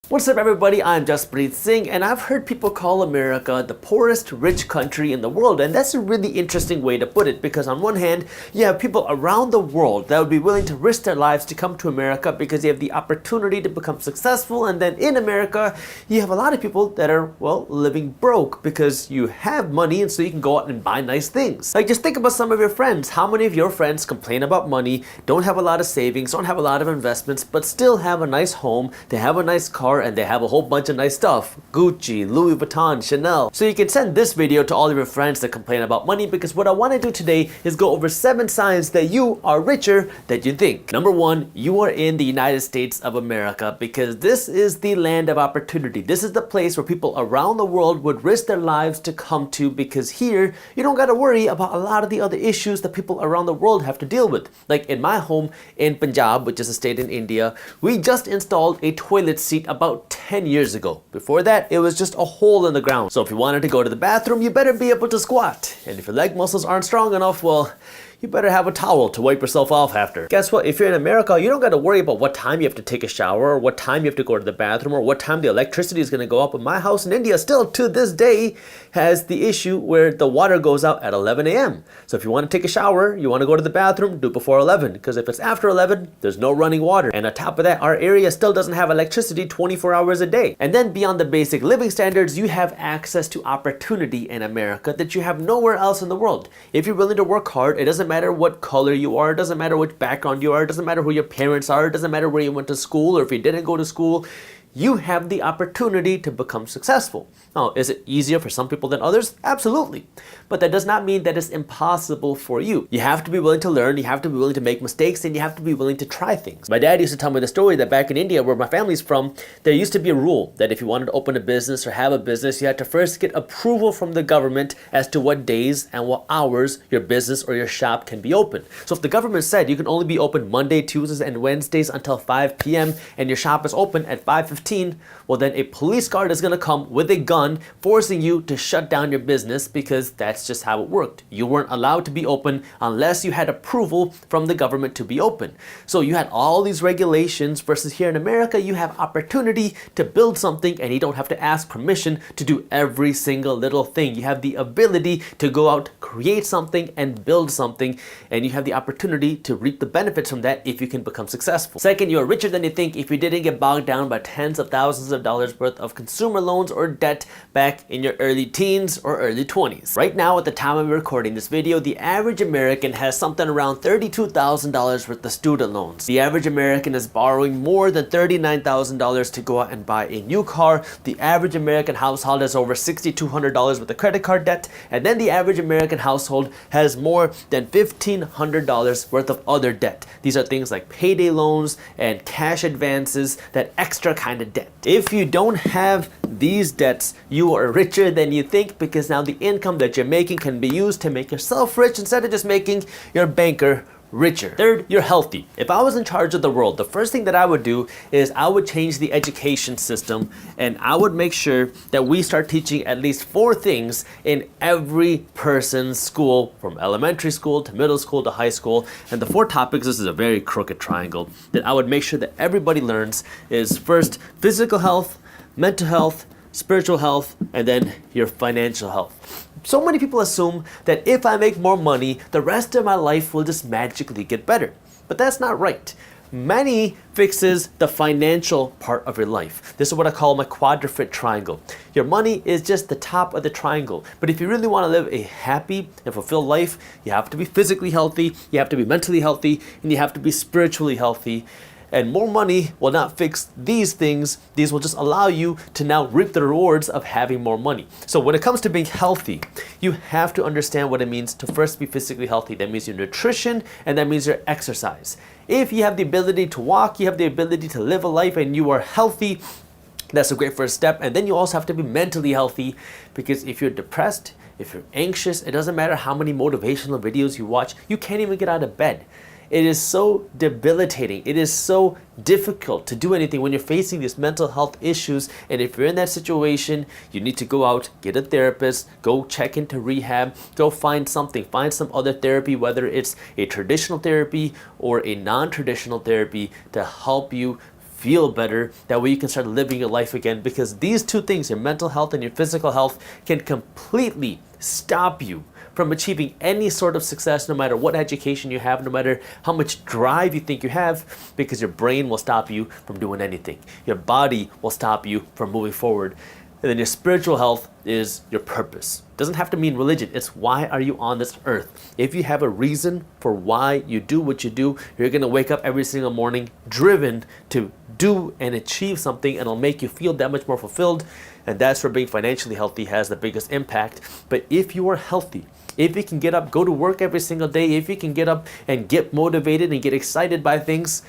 What's up everybody, I'm Jaspreet Singh and I've heard people call America the poorest rich country in the world, and that's a really interesting way to put it because on one hand you have people around the world that would be willing to risk their lives to come to America because they have the opportunity to become successful, and then in America you have a lot of people that are, well, living broke because you have money and so you can go out and buy nice things. Like just think about some of your friends. How many of your friends complain about money, don't have a lot of savings, don't have a lot of investments, but still have a nice home, they have a nice car, and they have a whole bunch of nice stuff? Gucci, Louis Vuitton, Chanel. So you can send this video to all of your friends that complain about money, because what I want to do today is go over 7 signs that you are richer than you think. Number 1, you are in the United States of America because this is the land of opportunity. This is the place where people around the world would risk their lives to come to, because here you don't got to worry about a lot of the other issues that people around the world have to deal with. Like in my home in Punjab, which is a state in India, we just installed a toilet seat about 10 years ago. Before that, it was just a hole in the ground. So if you wanted to go to the bathroom, you better be able to squat. And if your leg muscles aren't strong enough, well, you better have a towel to wipe yourself off after. Guess what? If you're in America, you don't got to worry about what time you have to take a shower, or what time you have to go to the bathroom, or what time the electricity is going to go up. But my house in India still to this day has the issue where the water goes out at 11 a.m. So if you want to take a shower, you want to go to the bathroom, do it before 11. Because if it's after 11, there's no running water. And on top of that, our area still doesn't have electricity 24 hours a day. And then beyond the basic living standards, you have access to opportunity in America that you have nowhere else in the world. If you're willing to work hard, it doesn't matter what color you are, it doesn't matter which background you are, it doesn't matter who your parents are, it doesn't matter where you went to school or if you didn't go to school, you have the opportunity to become successful. Now, is it easier for some people than others? Absolutely. But that does not mean that it's impossible for you. You have to be willing to learn, you have to be willing to make mistakes, and you have to be willing to try things. My dad used to tell me the story that back in India, where my family's from, there used to be a rule that if you wanted to open a business or have a business, you had to first get approval from the government as to what days and what hours your business or your shop can be open. So if the government said you can only be open Monday, Tuesdays, and Wednesdays until 5 p.m. and your shop is open at 5:15, well then a police guard is going to come with a gun forcing you to shut down your business, because that's just how it worked. You weren't allowed to be open unless you had approval from the government to be open. So you had all these regulations, versus here in America you have opportunity to build something and you don't have to ask permission to do every single little thing. You have the ability to go out, create something and build something, and you have the opportunity to reap the benefits from that if you can become successful. Second, you are richer than you think if you didn't get bogged down by tens of thousands of dollars worth of consumer loans or debt back in your early teens or early 20s. Right now, at the time of recording this video, the average American has something around $32,000 worth of student loans. The average American is borrowing more than $39,000 to go out and buy a new car. The average American household has over $6,200 worth of credit card debt, and then the average American household has more than $1,500 worth of other debt. These are things like payday loans and cash advances, that extra kind of debt. If you don't have these debts, you are richer than you think, because now the income that you're making can be used to make yourself rich instead of just making your banker richer. Third, you're healthy. If I was in charge of the world, the first thing that I would do is I would change the education system, and I would make sure that we start teaching at least 4 things in every person's school, from elementary school to middle school to high school. And the 4 topics, this is a very crooked triangle, that I would make sure that everybody learns is first, physical health, mental health, spiritual health, and then your financial health. So many people assume that if I make more money, the rest of my life will just magically get better. But that's not right. Money fixes the financial part of your life. This is what I call my quadruped triangle. Your money is just the top of the triangle. But if you really want to live a happy and fulfilled life, you have to be physically healthy, you have to be mentally healthy, and you have to be spiritually healthy. And more money will not fix these things. These will just allow you to now reap the rewards of having more money. So when it comes to being healthy, you have to understand what it means to first be physically healthy. That means your nutrition, and that means your exercise. If you have the ability to walk, you have the ability to live a life, and you are healthy, that's a great first step. And then you also have to be mentally healthy, because if you're depressed, if you're anxious, it doesn't matter how many motivational videos you watch, you can't even get out of bed. It is so debilitating. It is so difficult to do anything when you're facing these mental health issues. And if you're in that situation, you need to go out, get a therapist, go check into rehab, go find something, find some other therapy, whether it's a traditional therapy or a non-traditional therapy, to help you feel better. That way you can start living your life again, because these two things, your mental health and your physical health, can completely stop you from achieving any sort of success, no matter what education you have, no matter how much drive you think you have, because your brain will stop you from doing anything. Your body will stop you from moving forward. And then your spiritual health is your purpose. It doesn't have to mean religion. It's why are you on this earth? If you have a reason for why you do what you do, you're going to wake up every single morning driven to do and achieve something, and it'll make you feel that much more fulfilled. And that's where being financially healthy has the biggest impact. But if you are healthy, if you can get up, go to work every single day, if you can get up and get motivated and get excited by things,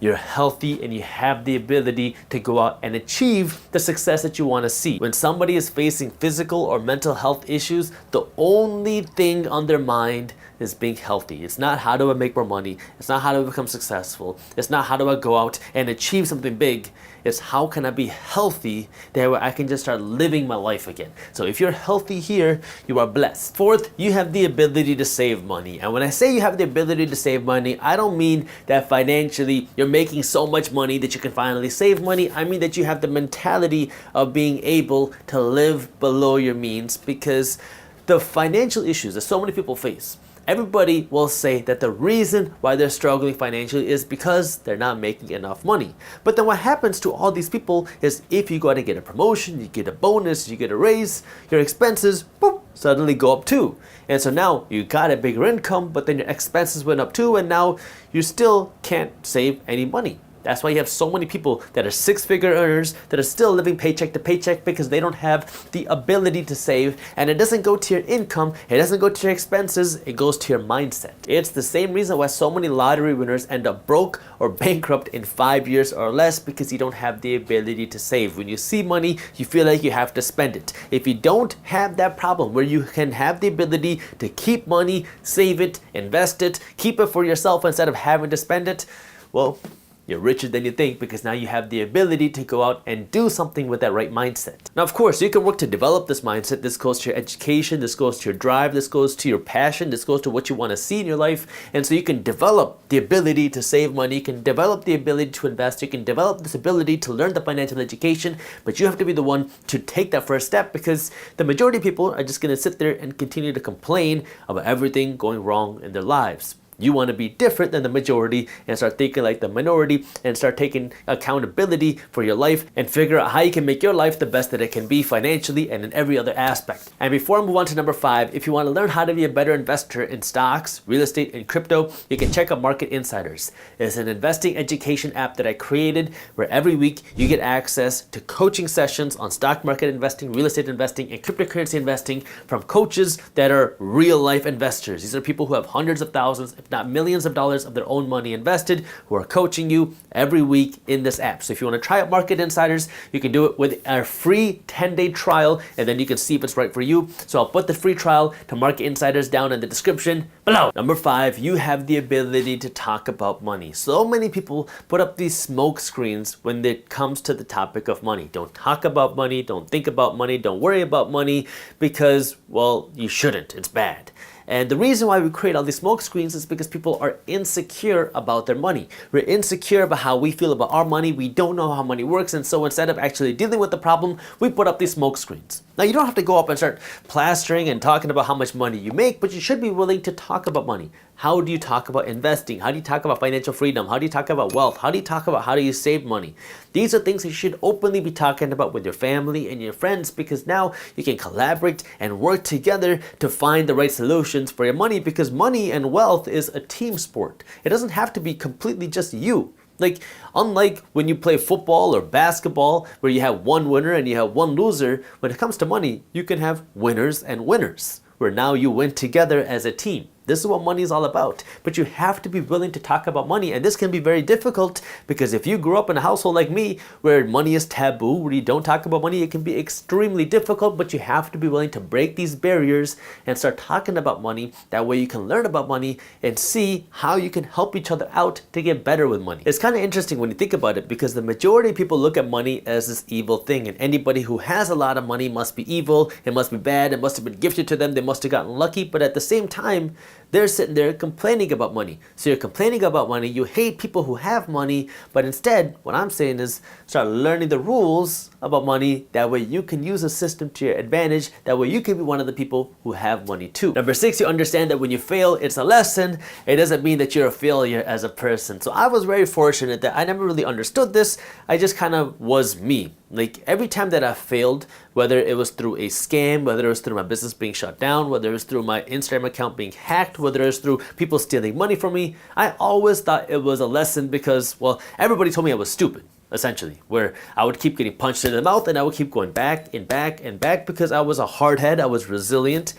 you're healthy and you have the ability to go out and achieve the success that you want to see. When somebody is facing physical or mental health issues, the only thing on their mind is being healthy. It's not how do I make more money. It's not how do I become successful. It's not how do I go out and achieve something big. It's how can I be healthy that way I can just start living my life again. So if you're healthy here, you are blessed. Fourth, you have the ability to save money. And when I say you have the ability to save money, I don't mean that financially you're making so much money that you can finally save money. I mean that you have the mentality of being able to live below your means, because the financial issues that so many people face, everybody will say that the reason why they're struggling financially is because they're not making enough money. But then what happens to all these people is if you go out and get a promotion, you get a bonus, you get a raise, your expenses, boop, suddenly go up too. And so now you got a bigger income, but then your expenses went up too, and now you still can't save any money. That's why you have so many people that are six-figure earners that are still living paycheck to paycheck, because they don't have the ability to save. And it doesn't go to your income, it doesn't go to your expenses, it goes to your mindset. It's the same reason why so many lottery winners end up broke or bankrupt in 5 years or less, because you don't have the ability to save. When you see money, you feel like you have to spend it. If you don't have that problem where you can have the ability to keep money, save it, invest it, keep it for yourself instead of having to spend it, well, you're richer than you think, because now you have the ability to go out and do something with that right mindset. Now, of course, you can work to develop this mindset. This goes to your education, this goes to your drive, this goes to your passion, this goes to what you want to see in your life. And so you can develop the ability to save money, you can develop the ability to invest, you can develop this ability to learn the financial education, but you have to be the one to take that first step, because the majority of people are just going to sit there and continue to complain about everything going wrong in their lives. You want to be different than the majority and start thinking like the minority, and start taking accountability for your life and figure out how you can make your life the best that it can be financially and in every other aspect. And before I move on to number 5, if you want to learn how to be a better investor in stocks, real estate, and crypto, you can check out Market Insiders. It's an investing education app that I created where every week you get access to coaching sessions on stock market investing, real estate investing, and cryptocurrency investing from coaches that are real life investors. These are people who have hundreds of thousands, if not millions of dollars of their own money invested, who are coaching you every week in this app. So if you want to try out Market Insiders, you can do it with our free 10-day trial, and then you can see if it's right for you. So I'll put the free trial to Market Insiders down in the description below. Number 5, you have the ability to talk about money. So many people put up these smoke screens when it comes to the topic of money. Don't talk about money, don't think about money, don't worry about money, because, well, you shouldn't. It's bad. And the reason why we create all these smoke screens is because people are insecure about their money. We're insecure about how we feel about our money. We don't know how money works. And so instead of actually dealing with the problem, we put up these smoke screens. Now, you don't have to go up and start plastering and talking about how much money you make, but you should be willing to talk about money. How do you talk about investing? How do you talk about financial freedom? How do you talk about wealth? How do you talk about how do you save money? These are things you should openly be talking about with your family and your friends, because now you can collaborate and work together to find the right solutions for your money, because money and wealth is a team sport. It doesn't have to be completely just you. Like, unlike when you play football or basketball where you have one winner and you have one loser, when it comes to money, you can have winners and winners, where now you win together as a team. This is what money is all about. But you have to be willing to talk about money. And this can be very difficult, because if you grew up in a household like me where money is taboo, where you don't talk about money, it can be extremely difficult. But you have to be willing to break these barriers and start talking about money. That way you can learn about money and see how you can help each other out to get better with money. It's kind of interesting when you think about it, because the majority of people look at money as this evil thing. And anybody who has a lot of money must be evil. It must be bad. It must have been gifted to them. They must have gotten lucky. But at the same time, they're sitting there complaining about money. So you're complaining about money, you hate people who have money, but instead, what I'm saying is start learning the rules about money. That way you can use a system to your advantage. That way you can be one of the people who have money too. Number 6, you understand that when you fail, it's a lesson. It doesn't mean that you're a failure as a person. So I was very fortunate that I never really understood this. I just kind of was me. Like every time that I failed, whether it was through a scam, whether it was through my business being shut down, whether it was through my Instagram account being hacked, whether it was through people stealing money from me, I always thought it was a lesson because, well, everybody told me I was stupid, essentially, where I would keep getting punched in the mouth and I would keep going back and back and back because I was a hardhead, I was resilient,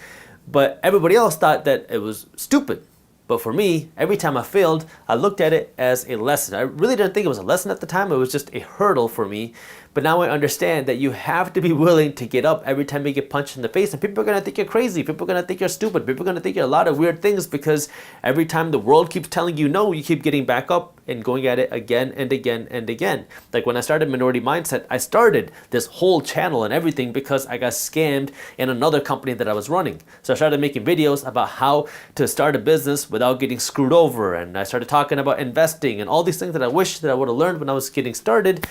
but everybody else thought that it was stupid. But for me, every time I failed, I looked at it as a lesson. I really didn't think it was a lesson at the time. It was just a hurdle for me. But now I understand that you have to be willing to get up every time you get punched in the face. And people are going to think you're crazy. People are going to think you're stupid. People are going to think you're a lot of weird things because every time the world keeps telling you no, you keep getting back up and going at it again and again and again. Like when I started Minority Mindset, I started this whole channel and everything because I got scammed in another company that I was running. So I started making videos about how to start a business without getting screwed over. And I started talking about investing and all these things that I wish that I would have learned when I was getting started.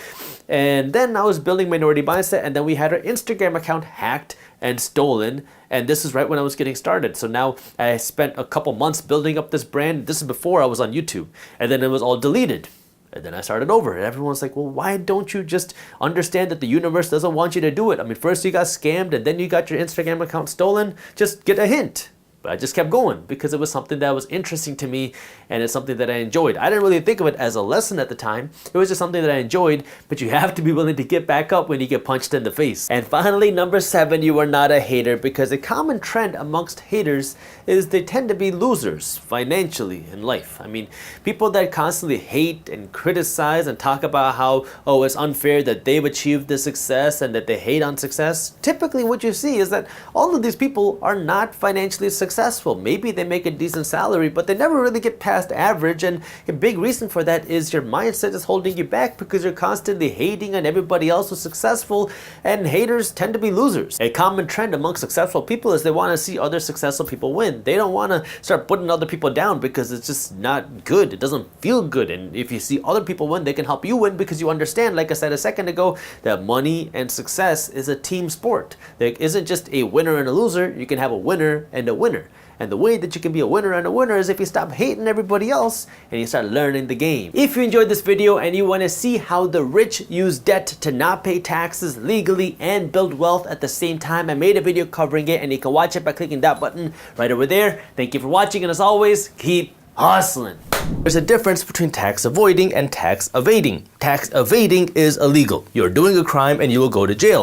And then I was building Minority Mindset, and then we had our Instagram account hacked and stolen, and this is right when I was getting started. So now I spent a couple months building up this brand. This is before I was on YouTube, and then it was all deleted. And then I started over, and everyone's like, well, why don't you just understand that the universe doesn't want you to do it? I mean, first you got scammed, and then you got your Instagram account stolen. Just get a hint. But I just kept going because it was something that was interesting to me and it's something that I enjoyed. I didn't really think of it as a lesson at the time. It was just something that I enjoyed, but you have to be willing to get back up when you get punched in the face. And finally, number 7, you are not a hater, because a common trend amongst haters is they tend to be losers financially in life. I mean, people that constantly hate and criticize and talk about how, oh, it's unfair that they've achieved this success and that they hate on success. Typically what you see is that all of these people are not financially successful. Maybe they make a decent salary, but they never really get past average, and a big reason for that is your mindset is holding you back because you're constantly hating on everybody else who's successful, and haters tend to be losers. A common trend among successful people is they want to see other successful people win. They don't want to start putting other people down because it's just not good. It doesn't feel good, and if you see other people win, they can help you win because you understand, like I said a second ago, that money and success is a team sport. There isn't just a winner and a loser. You can have a winner and a winner. And the way that you can be a winner and a winner is if you stop hating everybody else and you start learning the game. If you enjoyed this video and you want to see how the rich use debt to not pay taxes legally and build wealth at the same time, I made a video covering it and you can watch it by clicking that button right over there. Thank you for watching, and as always, keep hustling. There's a difference between tax avoiding and tax evading. Tax evading is illegal. You're doing a crime and you will go to jail.